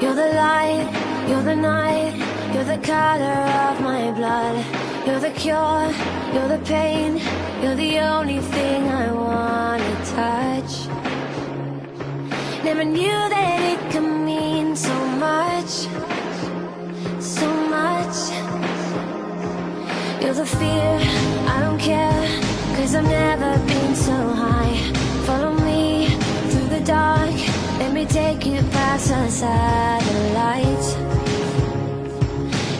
You're the light, you're the night, you're the color of my blood. You're the cure, you're the pain, you're the only thing I wanna touch. Never knew that it could mean so much, so much. You're the fear, I don't care, 'cause I've never been so high. Follow me through the dark, let me take you past the satellites.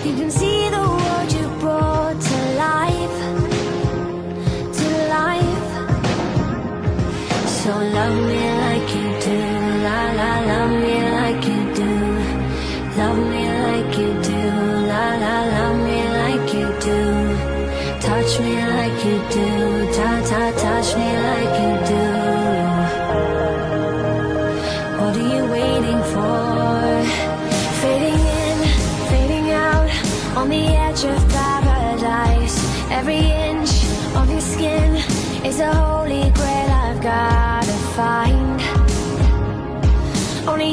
You can see the world you brought to life, to life. So love me like you do, la la, love me like you do. Love me like you do, la la, love me like you do. Touch me like you do, ta ta, touch me like you do. What are you waiting for? Fading in, fading out, on the edge of paradise. Every inch of your skin is a holy grail I've gotta find. Only